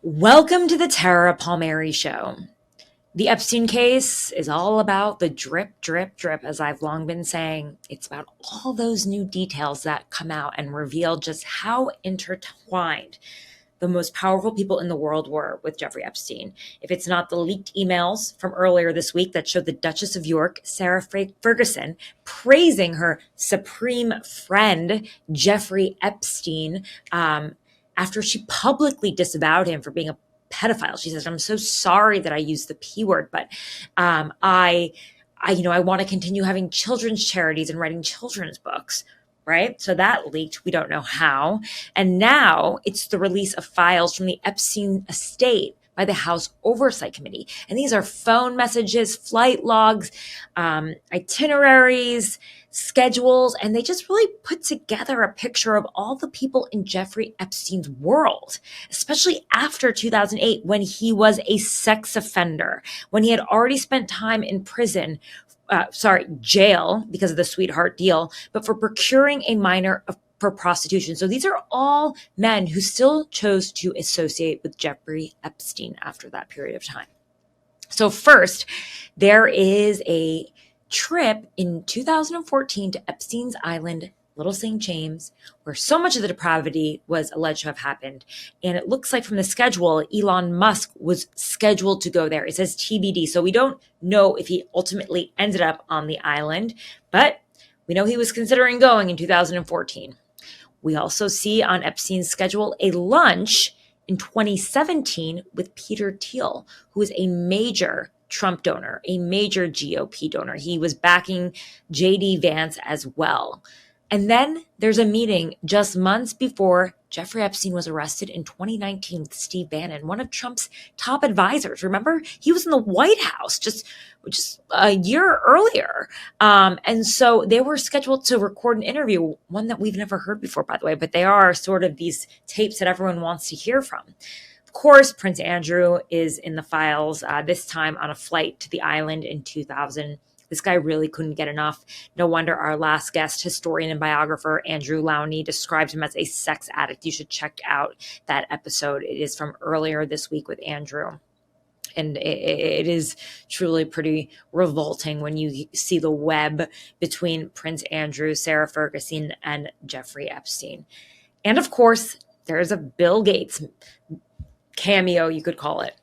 Welcome to the Tara Palmeri Show. The Epstein case is all about the drip, drip, drip, as I've long been saying. It's about all those new details that come out and reveal just how intertwined the most powerful people in the world were with Jeffrey Epstein. If it's not the leaked emails from earlier this week that showed the Duchess of York, Sarah Ferguson, praising her supreme friend, Jeffrey Epstein, after she publicly disavowed him for being a pedophile. She says, "I'm so sorry that I used the P word, but I want to continue having children's charities and writing children's books." Right? So that leaked. We don't know how. And now it's the release of files from the Epstein estate by the House Oversight Committee. And these are phone messages, flight logs, itineraries, schedules, and they just really put together a picture of all the people in Jeffrey Epstein's world, especially after 2008, when he was a sex offender, when he had already spent time in prison jail because of the sweetheart deal, but for procuring a minor for prostitution. So these are all men who still chose to associate with Jeffrey Epstein after that period of time. So first, there is a trip in 2014 to Epstein's Island, Little St. James, where so much of the depravity was alleged to have happened. And it looks like from the schedule, Elon Musk was scheduled to go there. It says TBD. So we don't know if he ultimately ended up on the island, but we know he was considering going in 2014. We also see on Epstein's schedule a lunch in 2017 with Peter Thiel, who is a major Trump donor, a major GOP donor. He was backing JD Vance as well. And then there's a meeting just months before Jeffrey Epstein was arrested in 2019 with Steve Bannon, one of Trump's top advisors. Remember, he was in the White House just a year earlier. And so they were scheduled to record an interview, one that we've never heard before, by the way, but they are sort of these tapes that everyone wants to hear from. Of course, Prince Andrew is in the files, this time on a flight to the island in 2000. This guy really couldn't get enough. No wonder our last guest, historian and biographer Andrew Lowney, described him as a sex addict. You should check out that episode. It is from earlier this week with Andrew. And it is truly pretty revolting when you see the web between Prince Andrew, Sarah Ferguson, and Jeffrey Epstein. And of course, there's a Bill Gates cameo, you could call it.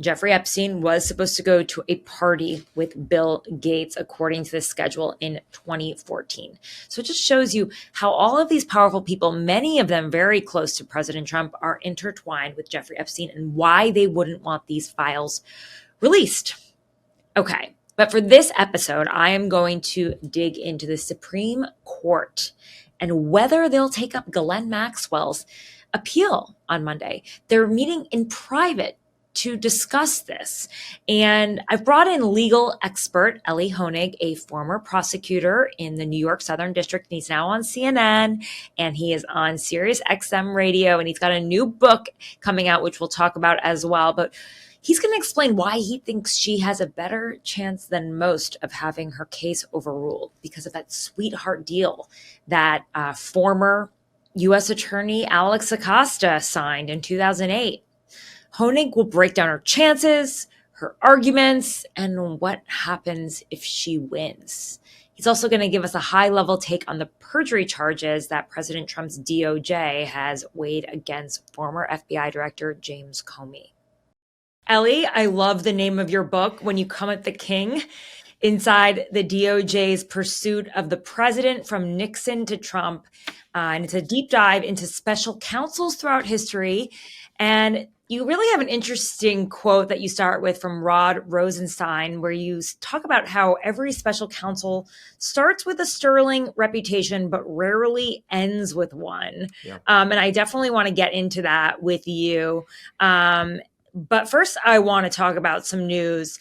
Jeffrey Epstein was supposed to go to a party with Bill Gates, according to the schedule, in 2014. So it just shows you how all of these powerful people, many of them very close to President Trump, are intertwined with Jeffrey Epstein and why they wouldn't want these files released. Okay, but for this episode, I am going to dig into the Supreme Court and whether they'll take up Ghislaine Maxwell's appeal on Monday. They're meeting in private to discuss this. And I've brought in legal expert Elie Honig, a former prosecutor in the New York Southern District. And he's now on CNN and he is on Sirius XM radio. And he's got a new book coming out, which we'll talk about as well. But he's going to explain why he thinks she has a better chance than most of having her case overruled because of that sweetheart deal that former U.S. Attorney Alex Acosta signed in 2008. Honig will break down her chances, her arguments, and what happens if she wins. He's also going to give us a high-level take on the perjury charges that President Trump's DOJ has weighed against former FBI Director James Comey. Elie, I love the name of your book, When You Come at the King, inside the DOJ's pursuit of the president from Nixon to Trump. And it's a deep dive into special counsels throughout history. And you really have an interesting quote that you start with from Rod Rosenstein, where you talk about how every special counsel starts with a sterling reputation, but rarely ends with one. Yeah. And I definitely want to get into that with you. But first, I want to talk about some news.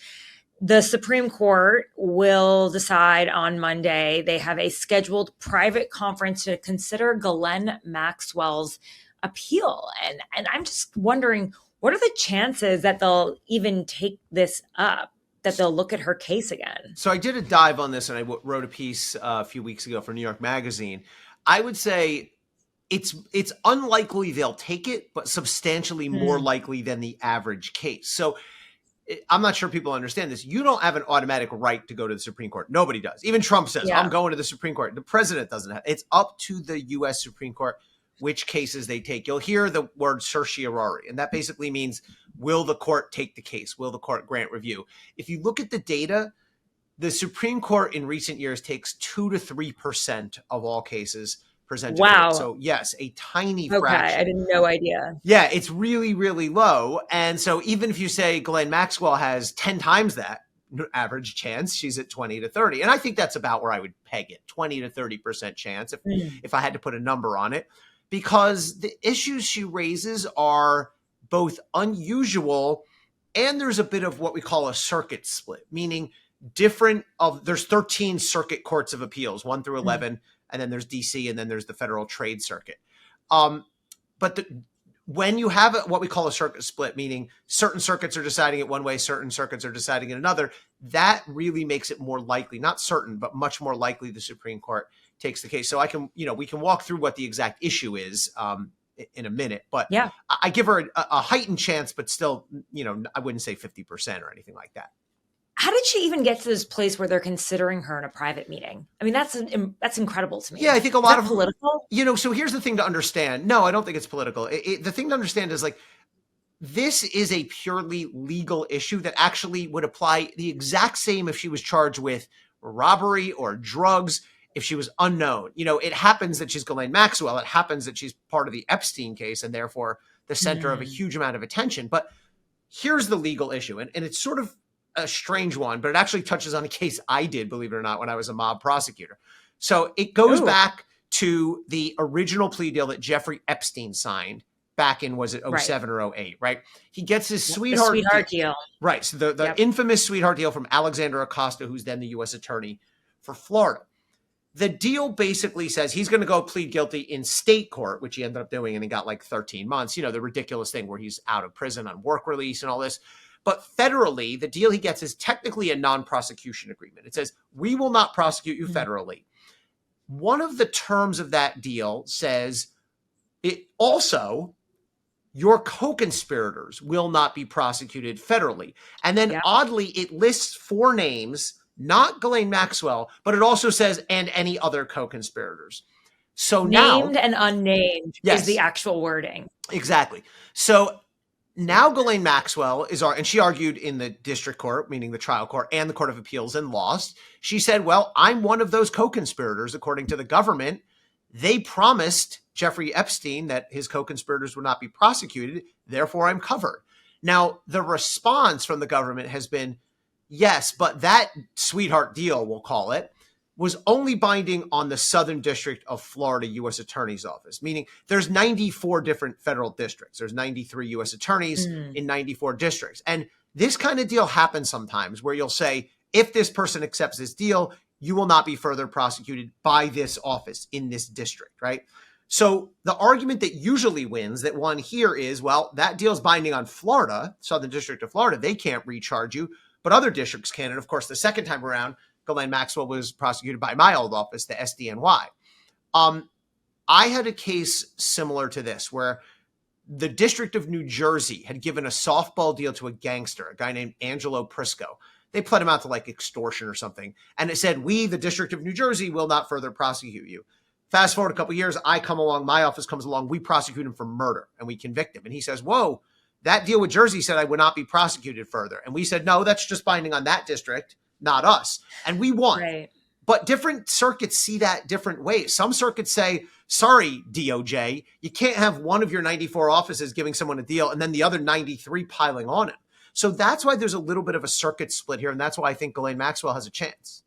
The Supreme Court will decide on Monday. They have a scheduled private conference to consider Ghislaine Maxwell's appeal. And I'm just wondering, what are the chances that they'll even take this up, that they'll look at her case again? So I did a dive on this and I wrote a piece a few weeks ago for New York Magazine. I would say it's unlikely they'll take it, but substantially more likely than the average case. So I'm not sure people understand this. You don't have an automatic right to go to the Supreme Court. Nobody does. Even Trump says, I'm going to the Supreme Court. The president doesn't have. It's up to the U.S. Supreme Court which cases they take. You'll hear the word certiorari, and that basically means, will the court take the case? Will the court grant review? If you look at the data, the Supreme Court in recent years takes 2 to 3% of all cases presented to it. So yes, a tiny fraction. I had no idea. Yeah, it's really, really low. And so even if you say Ghislaine Maxwell has 10 times that average chance, she's at 20 to 30. And I think that's about where I would peg it, 20 to 30% chance if I had to put a number on it, because the issues she raises are both unusual and there's a bit of what we call a circuit split, meaning there's 13 circuit courts of appeals, 1 through 11, and then there's DC, and then there's the Federal Trade Circuit. But when you have what we call a circuit split, meaning certain circuits are deciding it one way, certain circuits are deciding it another, that really makes it more likely, not certain, but much more likely the Supreme Court takes the case. So we can walk through what the exact issue is in a minute, but I give her a heightened chance, but still, I wouldn't say 50% or anything like that. How did she even get to this place where they're considering her in a private meeting? I mean, that's incredible to me. Yeah, I think a lot of political. So here's the thing to understand. No, I don't think it's political. The thing to understand is this is a purely legal issue that actually would apply the exact same if she was charged with robbery or drugs, if she was unknown. It happens that she's Ghislaine Maxwell. It happens that she's part of the Epstein case and therefore the center of a huge amount of attention. But here's the legal issue, and it's sort of a strange one, but it actually touches on a case I did, believe it or not, when I was a mob prosecutor. So it goes back to the original plea deal that Jeffrey Epstein signed back in, was it 07 or 08, right? He gets his sweetheart deal. Right. So the infamous sweetheart deal from Alexander Acosta, who's then the U.S. attorney for Florida. The deal basically says he's going to go plead guilty in state court, which he ended up doing, and he got 13 months. The ridiculous thing where he's out of prison on work release and all this. But federally, the deal he gets is technically a non-prosecution agreement. It says, we will not prosecute you federally. One of the terms of that deal says it also, your co-conspirators will not be prosecuted federally. And then oddly, it lists 4 names, not Ghislaine Maxwell, but it also says, and any other co-conspirators. So named and unnamed is the actual wording. Exactly. So now Ghislaine Maxwell and she argued in the district court, meaning the trial court, and the Court of Appeals, and lost. She said, well, I'm one of those co-conspirators, according to the government. They promised Jeffrey Epstein that his co-conspirators would not be prosecuted. Therefore, I'm covered. Now, the response from the government has been, yes, but that sweetheart deal, we'll call it, was only binding on the Southern District of Florida U.S. Attorney's Office, meaning there's 94 different federal districts. There's 93 U.S. attorneys in 94 districts. And this kind of deal happens sometimes where you'll say, if this person accepts this deal, you will not be further prosecuted by this office in this district, right? So the argument that usually wins, that won here, is, well, that deal's binding on Florida, Southern District of Florida. They can't recharge you, but other districts can. And of course, the second time around, Ghislaine Maxwell was prosecuted by my old office, the SDNY. I had a case similar to this where the District of New Jersey had given a softball deal to a gangster, a guy named Angelo Prisco. They pled him out to extortion or something. And it said, we, the District of New Jersey, will not further prosecute you. Fast forward a couple of years, I come along, my office comes along, we prosecute him for murder and we convict him. And he says, whoa, that deal with Jersey said I would not be prosecuted further. And we said, no, that's just binding on that district, not us. And we won. Right. But different circuits see that different ways. Some circuits say, sorry, DOJ, you can't have one of your 94 offices giving someone a deal and then the other 93 piling on it. So that's why there's a little bit of a circuit split here. And that's why I think Ghislaine Maxwell has a chance.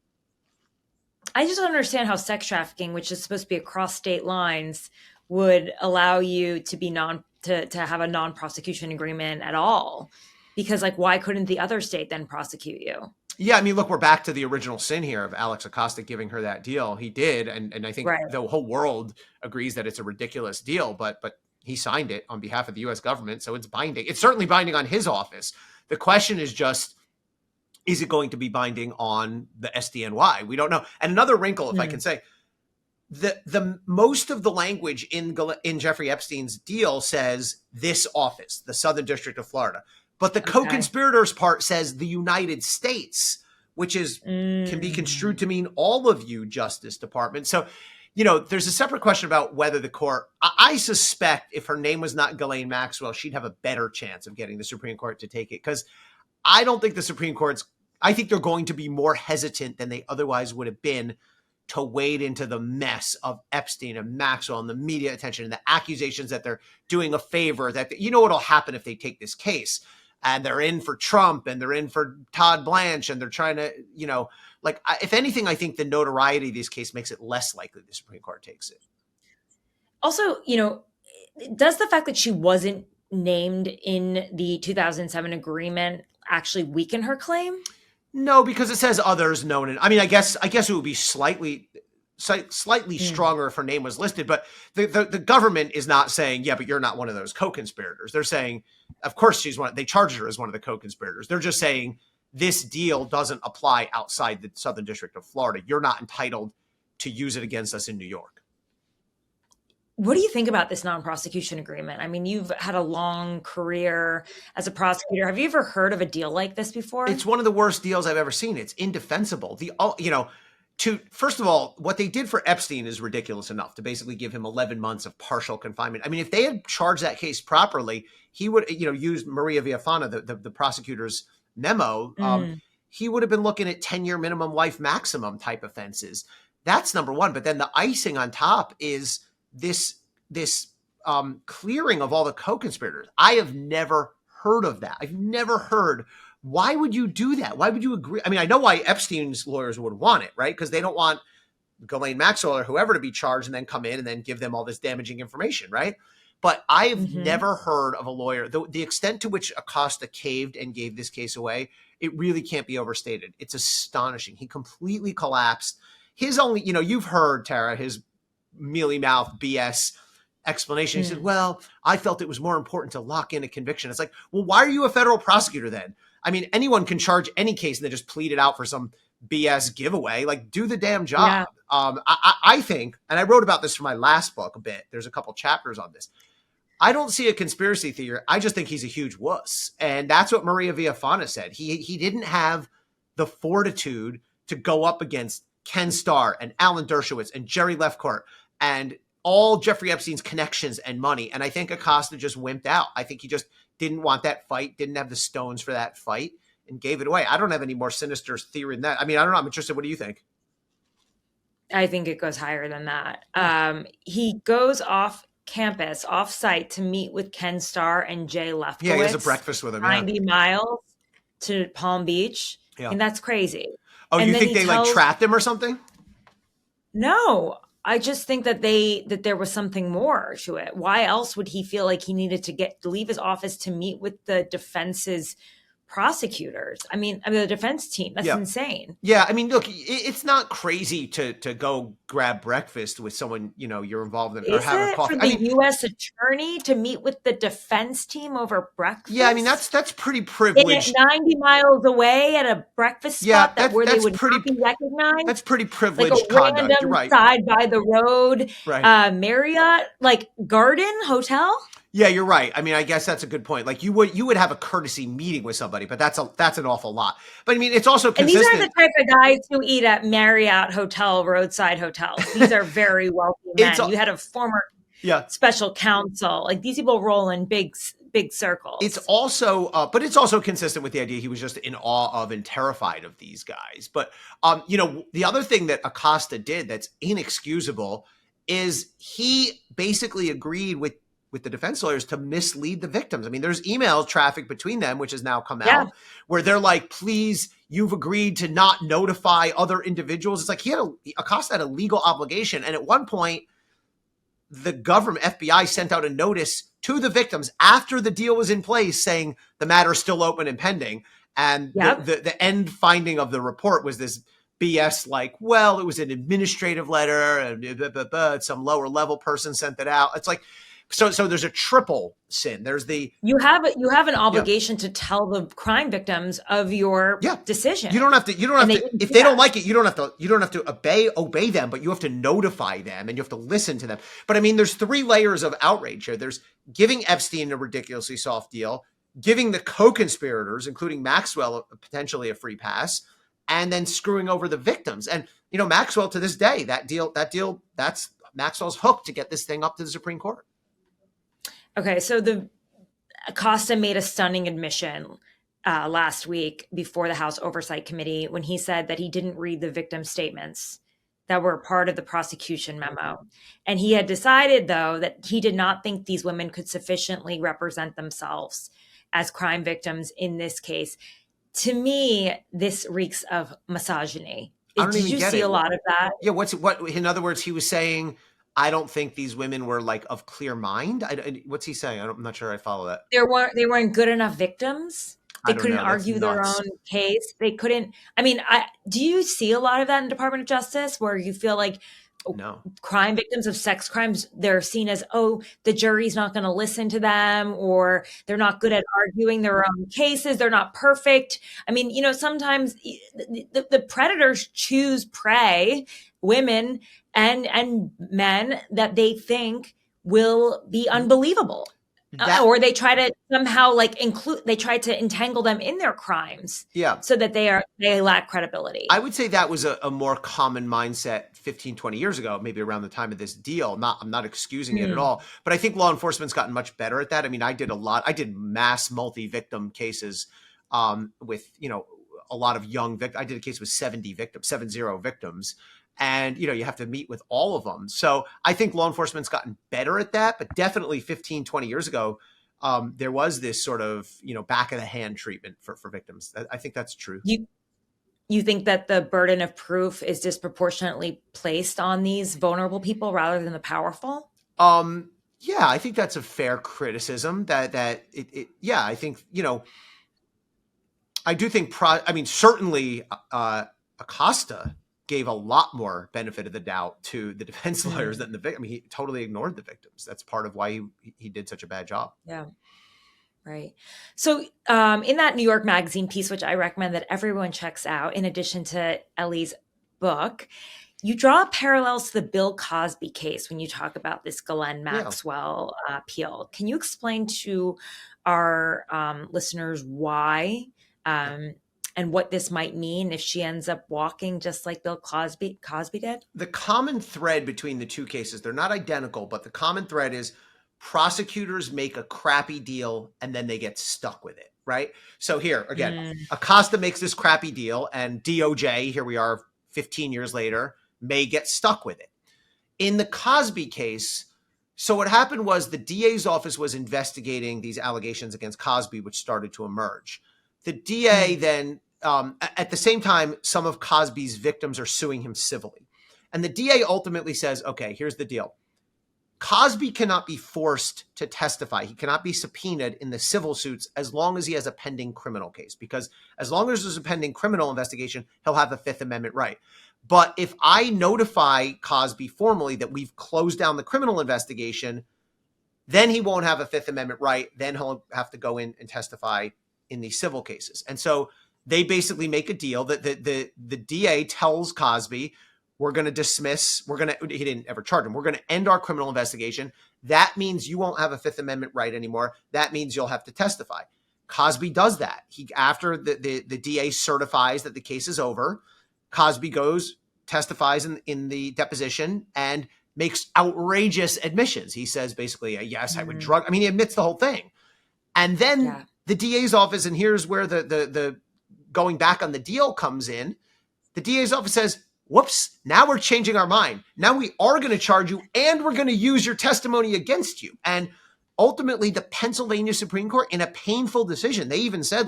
I just don't understand how sex trafficking, which is supposed to be across state lines, would allow you to be to have a non-prosecution agreement at all. Because why couldn't the other state then prosecute you? Yeah, I mean, look, we're back to the original sin here of Alex Acosta giving her that deal. He did, and I think the whole world agrees that it's a ridiculous deal, but he signed it on behalf of the U.S. government, so it's binding. It's certainly binding on his office. The question is just, is it going to be binding on the SDNY? We don't know. And another wrinkle, if I can say, the most of the language in Jeffrey Epstein's deal says this office, the Southern District of Florida, but the co-conspirators part says the United States, which is can be construed to mean all of you, Justice Department. So, there's a separate question about whether the court. I suspect if her name was not Ghislaine Maxwell, she'd have a better chance of getting the Supreme Court to take it, because I don't think the Supreme Court's. I think they're going to be more hesitant than they otherwise would have been to wade into the mess of Epstein and Maxwell and the media attention and the accusations that they're doing a favor, that what'll happen if they take this case and they're in for Trump and they're in for Todd Blanche and they're trying to, if anything, I think the notoriety of this case makes it less likely the Supreme Court takes it. Also, does the fact that she wasn't named in the 2007 agreement actually weaken her claim? No, because it says others known. And I mean, I guess it would be slightly stronger if her name was listed, but the government is not saying, yeah, but you're not one of those co-conspirators. They're saying, of course she's one. They charged her as one of the co-conspirators. They're just saying this deal doesn't apply outside the Southern District of Florida. You're not entitled to use it against us in New York. What do you think about this non-prosecution agreement? I mean, you've had a long career as a prosecutor. Have you ever heard of a deal like this before? It's one of the worst deals I've ever seen. It's indefensible. First of all, what they did for Epstein is ridiculous enough to basically give him 11 months of partial confinement. I mean, if they had charged that case properly, he would, used Maria Villafana, the prosecutor's memo. He would have been looking at 10-year minimum life maximum type offenses. That's number one. But then the icing on top is this clearing of all the co-conspirators. I have never heard of that. I've never heard. Why would you do that? Why would you agree? I mean, I know why Epstein's lawyers would want it, right? Because they don't want Ghislaine Maxwell or whoever to be charged and then come in and then give them all this damaging information, right? But I have never heard of a lawyer. The extent to which Acosta caved and gave this case away, it really can't be overstated. It's astonishing. He completely collapsed. His only, you've heard, Tara, his mealy mouth BS explanation. He said, well, I felt it was more important to lock in a conviction. It's like, well, why are you a federal prosecutor then? I mean, anyone can charge any case and then just plead it out for some BS giveaway. Like, do the damn job. Yeah. I think, and I wrote about this for my last book a bit. There's a couple chapters on this. I don't see a conspiracy theory. I just think he's a huge wuss. And that's what Maria Villafana said. He didn't have the fortitude to go up against Ken Starr and Alan Dershowitz and Jerry Lefcourt and all Jeffrey Epstein's connections and money. And I think Acosta just wimped out. I think he just didn't want that fight, didn't have the stones for that fight, and gave it away. I don't have any more sinister theory than that. I mean, I don't know. I'm interested. What do you think? I think it goes higher than that. He goes off campus, off site to meet with Ken Starr and Jay Lefkowitz. Yeah, he has a breakfast with him. 90 miles to Palm Beach. Yeah. And that's crazy. Oh, and you think they trapped him or something? No. I just think that there was something more to it. Why else would he feel like he needed to leave his office to meet with the defense's prosecutors? I mean the defense team. That's insane. Yeah, I mean, look, it's not crazy to go grab breakfast with someone you're involved in or have a coffee. For the U.S. attorney to meet with the defense team over breakfast? Yeah, I mean that's pretty privileged. 90 miles away at a breakfast spot where they would not be recognized. That's pretty privileged like a conduct. Random You're right. Side by the road, right. Marriott, like Garden Hotel. Yeah, you're right. I mean, I guess that's a good point. Like you would have a courtesy meeting with somebody, but that's an awful lot. But I mean, it's also consistent. And these are the type of guys who eat at Marriott Hotel, roadside hotels. These are very wealthy men. You had a former special counsel. Like these people roll in big circles. It's also, but it's also consistent with the idea he was just in awe of and terrified of these guys. But the other thing that Acosta did that's inexcusable is he basically agreed with the defense lawyers to mislead the victims. I mean, there's email traffic between them, which has now come out, where they're like, please, you've agreed to not notify other individuals. It's like Acosta had a legal obligation. And at one point, the government, FBI, sent out a notice to the victims after the deal was in place saying the matter is still open and pending. And the end finding of the report was this BS like, well, it was an administrative letter and some lower level person sent it out. It's like, So there's a triple sin. There's the you have an obligation to tell the crime victims of your decision. You don't have to if they don't like it, you don't have to obey them, but you have to notify them and you have to listen to them. But I mean, there's 3 layers of outrage here. There's giving Epstein a ridiculously soft deal, giving the co-conspirators, including Maxwell, potentially a free pass, and then screwing over the victims. And Maxwell, to this day, that deal, that's Maxwell's hook to get this thing up to the Supreme Court. Okay, so the Acosta made a stunning admission last week before the House Oversight Committee when he said that he didn't read the victim statements that were part of the prosecution memo. And he had decided, though, that he did not think these women could sufficiently represent themselves as crime victims in this case. To me, this reeks of misogyny. Did you see a lot of that? Yeah, what in other words, he was saying, I don't think these women were like of clear mind. What's he saying? I'm not sure I follow that. They weren't good enough victims. They couldn't argue their own case. They couldn't. I mean, do you see a lot of that in Department of Justice where you feel like crime victims of sex crimes, they're seen as, the jury's not going to listen to them, or they're not good at arguing their own cases. They're not perfect. I mean, sometimes the predators choose prey, women and men that they think will be unbelievable. Or they try to somehow they try to entangle them in their crimes. Yeah. So that they lack credibility. I would say that was a more common mindset 15, 20 years ago, maybe around the time of this deal. I'm not excusing it at all, but I think law enforcement's gotten much better at that. I mean, I did mass multi-victim cases with, a lot of young victims. I did a case with 70 victims. And, you have to meet with all of them. So I think law enforcement's gotten better at that, but definitely 15, 20 years ago, there was this sort of, back of the hand treatment for victims. I think that's true. You think that the burden of proof is disproportionately placed on these vulnerable people rather than the powerful? Yeah, I think that's a fair criticism I think, I do think, certainly Acosta gave a lot more benefit of the doubt to the defense lawyers than the victim. I mean, he totally ignored the victims. That's part of why he did such a bad job. Yeah. Right. So in that New York Magazine piece, which I recommend that everyone checks out, in addition to Elie's book, you draw parallels to the Bill Cosby case when you talk about this Ghislaine Maxwell appeal. Can you explain to our listeners why and what this might mean if she ends up walking just like Bill Cosby did? The common thread between the two cases, they're not identical, but the common thread is prosecutors make a crappy deal and then they get stuck with it, right? So here, again, Acosta makes this crappy deal and DOJ, here we are 15 years later, may get stuck with it. In the Cosby case, so what happened was the DA's office was investigating these allegations against Cosby, which started to emerge. The DA then, at the same time, some of Cosby's victims are suing him civilly. And the DA ultimately says, okay, here's the deal. Cosby cannot be forced to testify. He cannot be subpoenaed in the civil suits as long as he has a pending criminal case, because as long as there's a pending criminal investigation, he'll have a Fifth Amendment right. But if I notify Cosby formally that we've closed down the criminal investigation, then he won't have a Fifth Amendment right. Then he'll have to go in and testify in these civil cases. And so they basically make a deal that the DA tells Cosby, we're going to dismiss, he didn't ever charge him, we're going to end our criminal investigation. That means you won't have a Fifth Amendment right anymore. That means you'll have to testify. Cosby does that. After the DA certifies that the case is over, Cosby goes, testifies in the deposition and makes outrageous admissions. He says basically, yes, I would he admits the whole thing. And then the DA's office, and here's where the going back on the deal comes in. The DA's office says, whoops, now we're changing our mind. Now we are going to charge you and we're going to use your testimony against you. And ultimately the Pennsylvania Supreme Court, in a painful decision, they even said,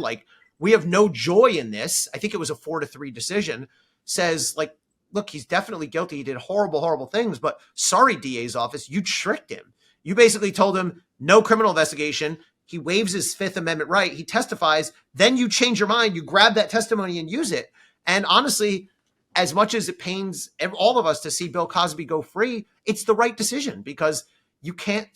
we have no joy in this. I think it was a 4-3 decision, says look, he's definitely guilty. He did horrible, horrible things, but sorry, DA's office, you tricked him. You basically told him no criminal investigation. He waives his Fifth Amendment right. He testifies. Then you change your mind. You grab that testimony and use it. And honestly, as much as it pains all of us to see Bill Cosby go free, it's the right decision because you can't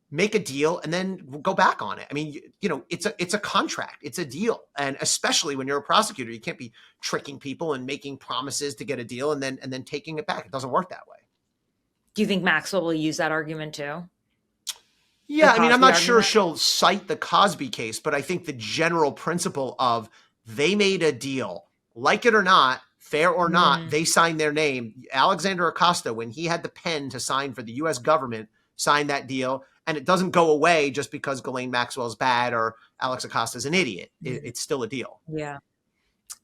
make a deal and then go back on it. I mean, it's a contract, it's a deal. And especially when you're a prosecutor, you can't be tricking people and making promises to get a deal and then taking it back. It doesn't work that way. Do you think Maxwell will use that argument too? Yeah, I mean, I'm not sure she'll cite the Cosby case, but I think the general principle of they made a deal, like it or not, fair or not, they signed their name. Alexander Acosta, when he had the pen to sign for the U.S. government, signed that deal. And it doesn't go away just because Ghislaine Maxwell is bad or Alex Acosta is an idiot. It's still a deal. Yeah.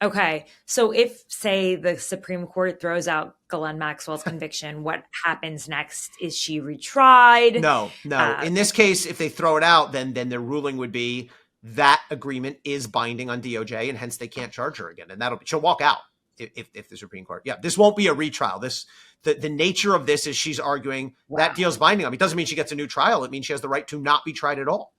Okay. So if, say, the Supreme Court throws out Ghislaine Maxwell's conviction, what happens next? Is she retried? No. In this case, if they throw it out, then their ruling would be that agreement is binding on DOJ, and hence they can't charge her again. And she'll walk out if the Supreme Court. Yeah, this won't be a retrial. The nature of this is she's arguing that deal's binding on me. It doesn't mean she gets a new trial. It means she has the right to not be tried at all.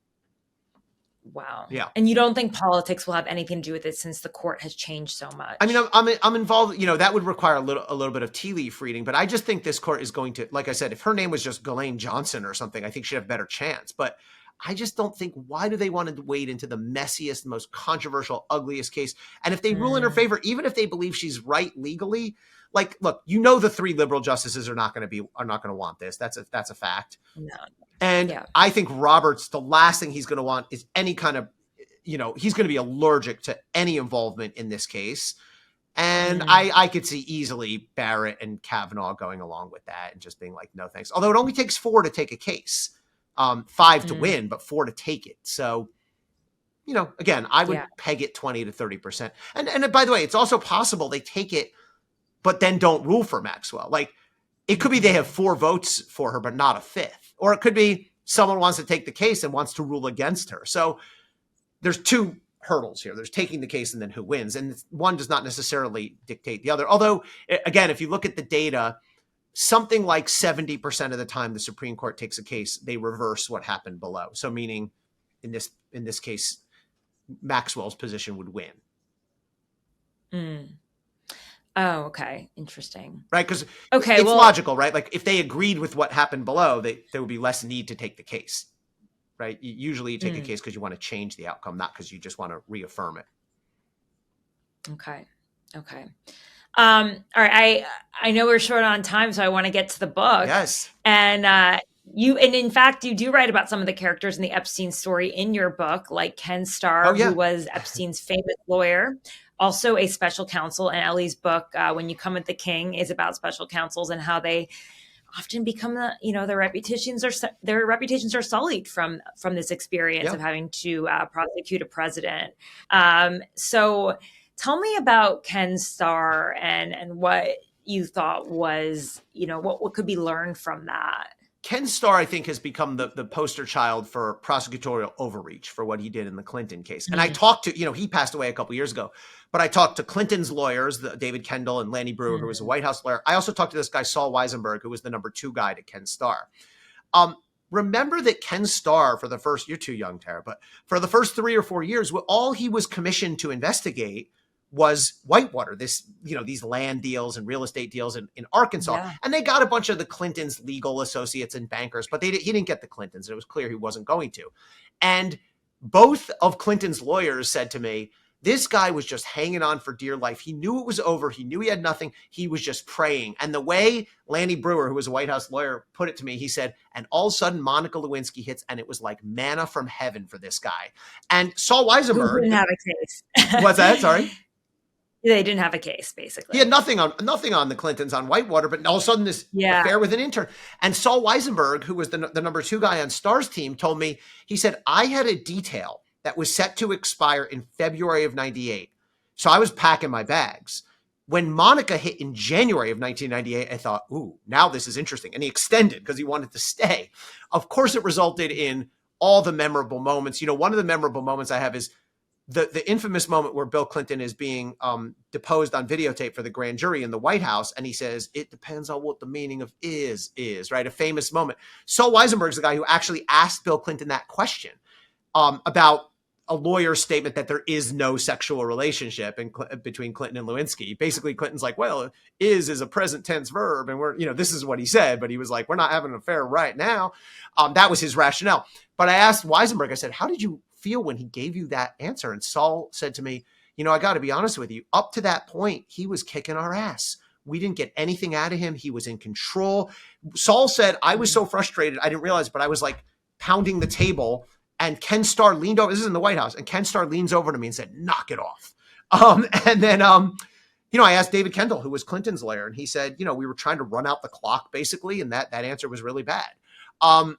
Wow. Yeah. And you don't think politics will have anything to do with it since the court has changed so much? I mean, I'm involved. That would require a little bit of tea leaf reading, but I just think this court is going to, like I said, if her name was just Ghislaine Johnson or something, I think she'd have a better chance. But I just don't think, why do they want to wade into the messiest, most controversial, ugliest case? And if they rule in her favor, even if they believe she's right legally, like, look, the 3 liberal justices are not going to want this. That's a fact. No. And I think Roberts, the last thing he's going to want is any kind of, he's going to be allergic to any involvement in this case. And I could see easily Barrett and Kavanaugh going along with that and just being like, no, thanks. Although it only takes 4 to take a case, 5 to win, but 4 to take it. So, again, I would peg it 20 to 30%. And by the way, it's also possible they take it, but then don't rule for Maxwell. Like, it could be they have 4 votes for her, but not a 5th. Or it could be someone wants to take the case and wants to rule against her. So there's 2 hurdles here. There's taking the case and then who wins. And one does not necessarily dictate the other. Although, again, if you look at the data, something like 70% of the time the Supreme Court takes a case, they reverse what happened below. So meaning in this case, Maxwell's position would win. Oh, okay. Interesting. Right? Because it's logical, right? Like, if they agreed with what happened below, there would be less need to take the case, right? Usually you take a case because you want to change the outcome, not because you just want to reaffirm it. Okay. All right. I know we're short on time, so I want to get to the book. Yes. And in fact, you do write about some of the characters in the Epstein story in your book, like Ken Starr, who was Epstein's famous lawyer, also a special counsel. And Elie's book, When You Come with the King, is about special counsels and how they often become their reputations are sullied from this experience of having to prosecute a president. So tell me about Ken Starr and what you thought was, what could be learned from that. Ken Starr, I think, has become the poster child for prosecutorial overreach for what he did in the Clinton case. And I talked to, he passed away a couple years ago, but I talked to Clinton's lawyers, David Kendall and Lanny Brewer, who was a White House lawyer. I also talked to this guy, Saul Weisenberg, who was the number 2 guy to Ken Starr. Remember that Ken Starr, you're too young, Tara, but for the first 3 or 4 years, all he was commissioned to investigate was Whitewater, these land deals and real estate deals in Arkansas. Yeah. And they got a bunch of the Clintons' legal associates and bankers, but he didn't get the Clintons. And it was clear he wasn't going to. And both of Clinton's lawyers said to me, this guy was just hanging on for dear life. He knew it was over. He knew he had nothing. He was just praying. And the way Lanny Brewer, who was a White House lawyer, put it to me, he said, and all of a sudden Monica Lewinsky hits, and it was like manna from heaven for this guy. And Saul Weisenberg. Who didn't have a case. What's that? Sorry? They didn't have a case, basically. He had nothing on the Clintons on Whitewater, but all of a sudden this affair with an intern. And Saul Weisenberg, who was the number 2 guy on Starr's team, told me, he said, I had a detail that was set to expire in February of 98. So I was packing my bags. When Monica hit in January of 1998, I thought, ooh, now this is interesting. And he extended because he wanted to stay. Of course, it resulted in all the memorable moments. One of the memorable moments I have is the infamous moment where Bill Clinton is being deposed on videotape for the grand jury in the White House. And he says, it depends on what the meaning of is, right? A famous moment. Saul Weisenberg's the guy who actually asked Bill Clinton that question about a lawyer's statement that there is no sexual relationship between Clinton and Lewinsky. Basically, Clinton's like, well, is a present tense verb. And we're, this is what he said, but he was like, we're not having an affair right now. That was his rationale. But I asked Weisenberg, I said, how did you feel when he gave you that answer? And Saul said to me, I got to be honest with you, up to that point, he was kicking our ass. We didn't get anything out of him. He was in control. Saul said, I was so frustrated, I didn't realize, but I was like pounding the table. And Ken Starr leaned over, this is in the White House, and Ken Starr leans over to me and said, knock it off. And then, I asked David Kendall, who was Clinton's lawyer, and he said, we were trying to run out the clock, basically, and that answer was really bad. But,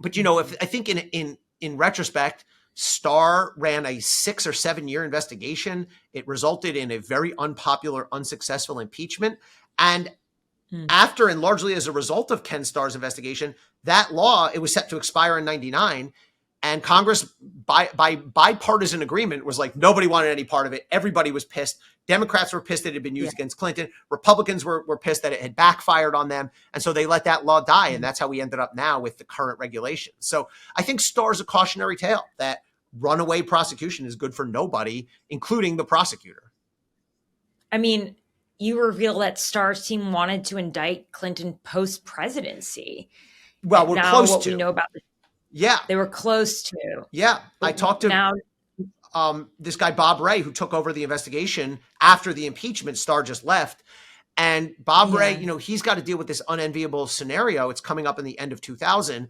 I think in retrospect, Starr ran a 6 or 7 year investigation. It resulted in a very unpopular, unsuccessful impeachment. And after and largely as a result of Ken Starr's investigation, that law, it was set to expire in 99. And Congress, by bipartisan agreement, was like, nobody wanted any part of it. Everybody was pissed. Democrats were pissed that it had been used against Clinton. Republicans were pissed that it had backfired on them. And so they let that law die. And that's how we ended up now with the current regulations. So I think Starr's a cautionary tale that runaway prosecution is good for nobody, including the prosecutor. I mean, you reveal that Starr's team wanted to indict Clinton post-presidency. Well, we're now close what to. We know about they were close to. Yeah, I talked to this guy Bob Ray, who took over the investigation after the impeachment. Starr just left, and Bob Ray, he's got to deal with this unenviable scenario. It's coming up in the end of 2000,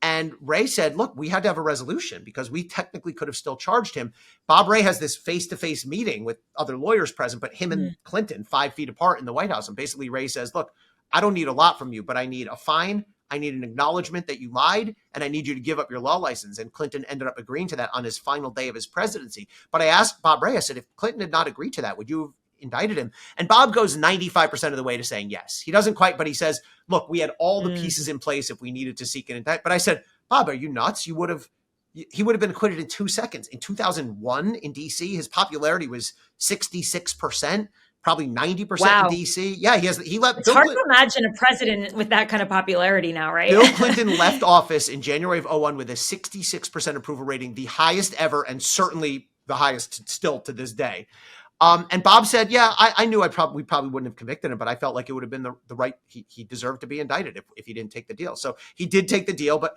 and Ray said, "Look, we had to have a resolution because we technically could have still charged him." Bob Ray has this face-to-face meeting with other lawyers present, but him and Clinton 5 feet apart in the White House, and basically Ray says, "Look, I don't need a lot from you, but I need a fine. I need an acknowledgement that you lied, and I need you to give up your law license." And Clinton ended up agreeing to that on his final day of his presidency. But I asked Bob Ray, I said, if Clinton had not agreed to that, would you have indicted him? And Bob goes 95% of the way to saying yes. He doesn't quite, but he says, look, we had all the pieces in place if we needed to seek an indictment. But I said, Bob, are you nuts? He would have been acquitted in 2 seconds. In 2001 in DC, his popularity was 66%. Probably 90% in DC. Yeah, he left. It's hard to imagine a president with that kind of popularity now, right? Bill Clinton left office in January of 2001 with a 66% approval rating, the highest ever, and certainly the highest still to this day. And Bob said, yeah, I knew we probably wouldn't have convicted him, but I felt like it would have been the right, he deserved to be indicted if he didn't take the deal. So he did take the deal, but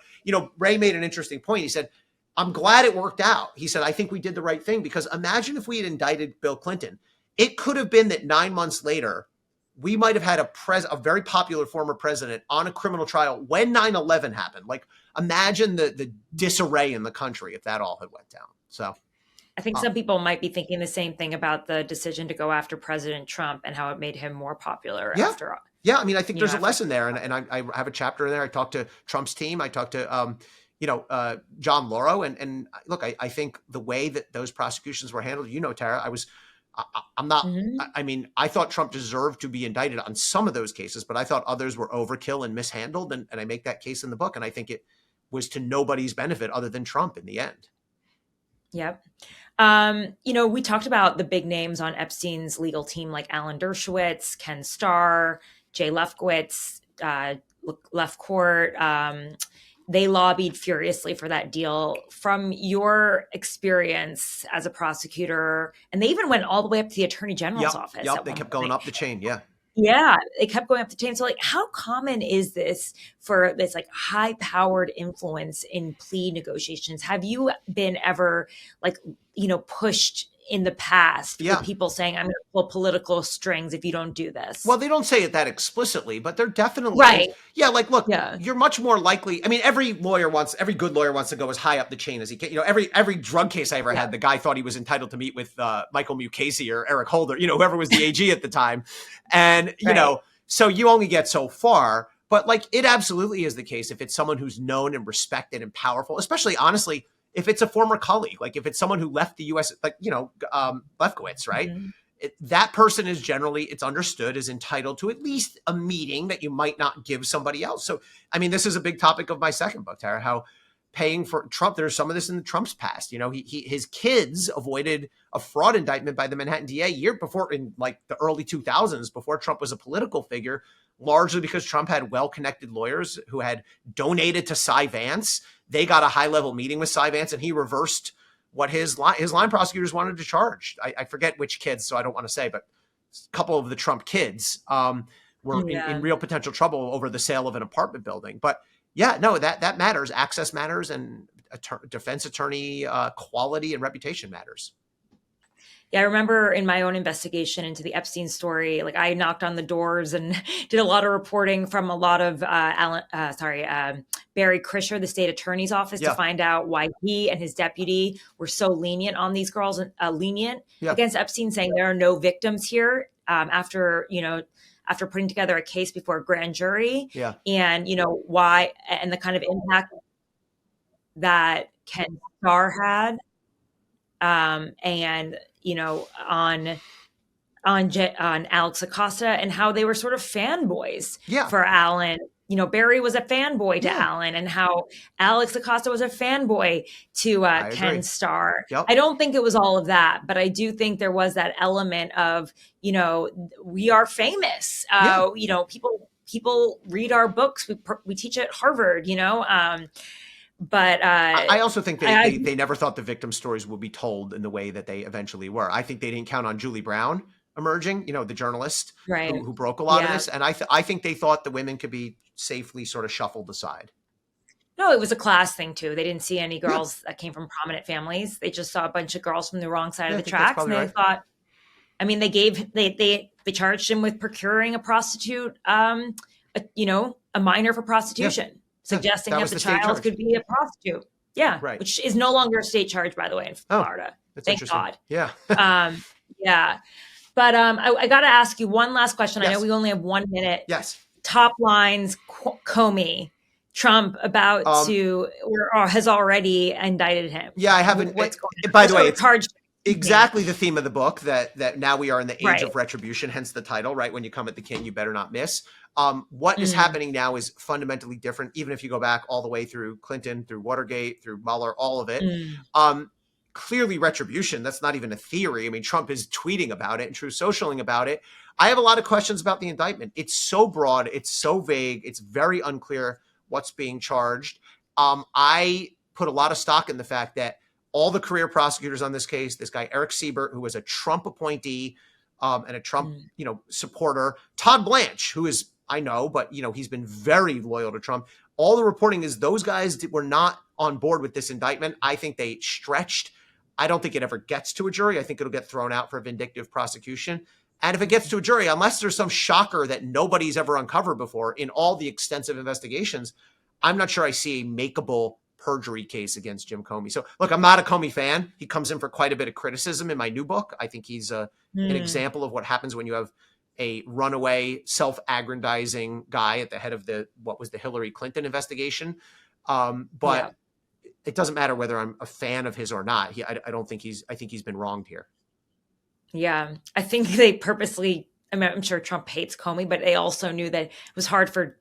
Ray made an interesting point. He said, I'm glad it worked out. He said, I think we did the right thing, because imagine if we had indicted Bill Clinton. It could have been that 9 months later, we might have had a very popular former president on a criminal trial when 9/11 happened. Like, imagine the disarray in the country if that all had went down. So I think some people might be thinking the same thing about the decision to go after President Trump and how it made him more popular after all. Yeah, I mean, I think there's a lesson there. And I have a chapter in there. I talked to Trump's team. I talked to John Lauro. And look, I think the way that those prosecutions were handled, Tara, I'm not, I mean, I thought Trump deserved to be indicted on some of those cases, but I thought others were overkill and mishandled. And I make that case in the book. And I think it was to nobody's benefit other than Trump in the end. Yep. We talked about the big names on Epstein's legal team, like Alan Dershowitz, Ken Starr, Jay Lefkowitz, Lefcourt. They lobbied furiously for that deal. From your experience as a prosecutor, and they even went all the way up to the Attorney General's office. Yep, they kept going up the chain, yeah. Yeah, they kept going up the chain. So, how common is this for this high-powered influence in plea negotiations? Have you been ever pushed in the past with people saying, I'm going to pull political strings if you don't do this? Well, they don't say it that explicitly, but they're definitely right. Yeah, look, you're much more likely. I mean, every good lawyer wants to go as high up the chain as he can. Every drug case I ever had, the guy thought he was entitled to meet with Michael Mukasey or Eric Holder, whoever was the AG at the time. And, so you only get so far. But it absolutely is the case if it's someone who's known and respected and powerful, especially, honestly, if it's a former colleague, if it's someone who left the U.S., Lefkowitz, right? That person is generally, it's understood, is entitled to at least a meeting that you might not give somebody else. So, I mean, this is a big topic of my second book, Tara, how paying for Trump, there's some of this in Trump's past. His kids avoided a fraud indictment by the Manhattan DA year before, in the early 2000s, before Trump was a political figure, largely because Trump had well-connected lawyers who had donated to Cy Vance. They got a high-level meeting with Cy Vance, and he reversed what his line prosecutors wanted to charge. I forget which kids, so I don't want to say, but a couple of the Trump kids were in real potential trouble over the sale of an apartment building. But yeah, no, that matters. Access matters, and defense attorney quality and reputation matters. Yeah, I remember in my own investigation into the Epstein story, like I knocked on the doors and did a lot of reporting from a lot of Barry Krischer, the state attorney's office, to find out why he and his deputy were so lenient on these girls, against Epstein, saying there are no victims here after putting together a case before a grand jury, and why, and the kind of impact that Ken Starr had, and on Alex Acosta, and how they were sort of fanboys for Alan. Barry was a fanboy to Alan, and how Alex Acosta was a fanboy to Ken Starr. I don't think it was all of that, but I do think there was that element of, we are famous. People read our books. We teach at Harvard, But I also think they never thought the victim stories would be told in the way that they eventually were. I think they didn't count on Julie Brown emerging, the journalist who broke a lot of this. And I think they thought the women could be safely sort of shuffled aside. No, it was a class thing too. They didn't see any girls that came from prominent families. They just saw a bunch of girls from the wrong side of the tracks, and they thought. I mean, they charged him with procuring a prostitute, a minor for prostitution. Suggesting that the child could be a prostitute. Yeah. Right. Which is no longer a state charge, by the way, in Florida. Thank God. Yeah. Yeah. But I got to ask you one last question. I know we only have 1 minute. Yes. Top lines, Comey, Trump about to, or has already indicted him. Yeah, I haven't. What's going on? By the way, it's charged. Exactly the theme of the book, that now we are in the age of retribution, hence the title, right? When you come at the king, you better not miss. What is happening now is fundamentally different, even if you go back all the way through Clinton, through Watergate, through Mueller, all of it. Clearly retribution, that's not even a theory. I mean, Trump is tweeting about it and True Socialing about it. I have a lot of questions about the indictment. It's so broad, it's so vague, it's very unclear what's being charged. I put a lot of stock in the fact that all the career prosecutors on this case, this guy, Eric Siebert, who was a Trump appointee and a Trump, supporter, Todd Blanche, who is, I know, but, he's been very loyal to Trump. All the reporting is those guys were not on board with this indictment. I think they stretched. I don't think it ever gets to a jury. I think it'll get thrown out for vindictive prosecution. And if it gets to a jury, unless there's some shocker that nobody's ever uncovered before in all the extensive investigations, I'm not sure I see a makeable perjury case against Jim Comey. So look, I'm not a Comey fan. He comes in for quite a bit of criticism in my new book. I think he's an example of what happens when you have a runaway, self-aggrandizing guy at the head of what was the Hillary Clinton investigation. But it doesn't matter whether I'm a fan of his or not. I think he's been wronged here. Yeah. I think they purposely, I'm sure Trump hates Comey, but they also knew that it was hard for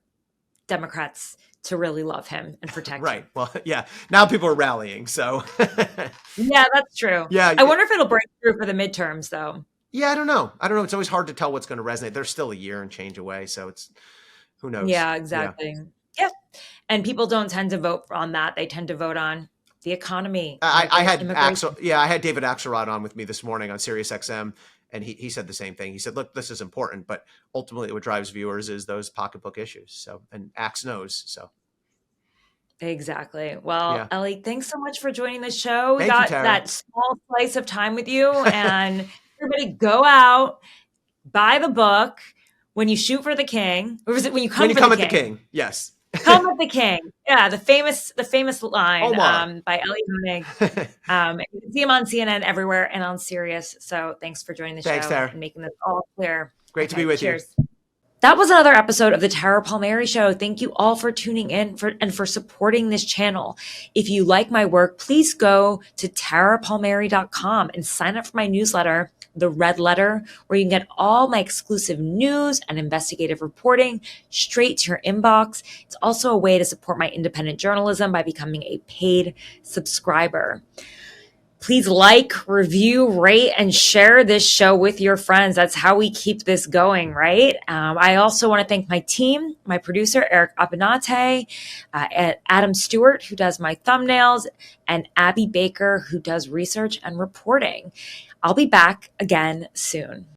Democrats to really love him and protect him. Right. Well, yeah. Now people are rallying. So yeah, that's true. Yeah. I wonder if it'll break through for the midterms though. Yeah, I don't know. It's always hard to tell what's going to resonate. There's still a year and change away. So who knows? Yeah, exactly. Yeah. And people don't tend to vote on that. They tend to vote on the economy. I had David Axelrod on with me this morning on Sirius XM. And he said the same thing. He said, look, this is important, but ultimately what drives viewers is those pocketbook issues. So, and Axe knows. So. Exactly. Well, Elie, thanks so much for joining the show. We got that small slice of time with you, and everybody go out, buy the book. When you shoot for the king, or was it when you come at the king? Yes. Come at the king. Yeah, the famous line by Elie Honig. You can see him on CNN everywhere and on Sirius. So thanks for joining the show and making this all clear. Great to be with you. That was another episode of the Tara Palmeri Show. Thank you all for tuning in and for supporting this channel. If you like my work, please go to tarapalmeri.com and sign up for my newsletter, The Red Letter, where you can get all my exclusive news and investigative reporting straight to your inbox. It's also a way to support my independent journalism by becoming a paid subscriber. Please like, review, rate, and share this show with your friends. That's how we keep this going, right? I also want to thank my team, my producer, Eric Abenate, Adam Stewart, who does my thumbnails, and Abby Baker, who does research and reporting. I'll be back again soon.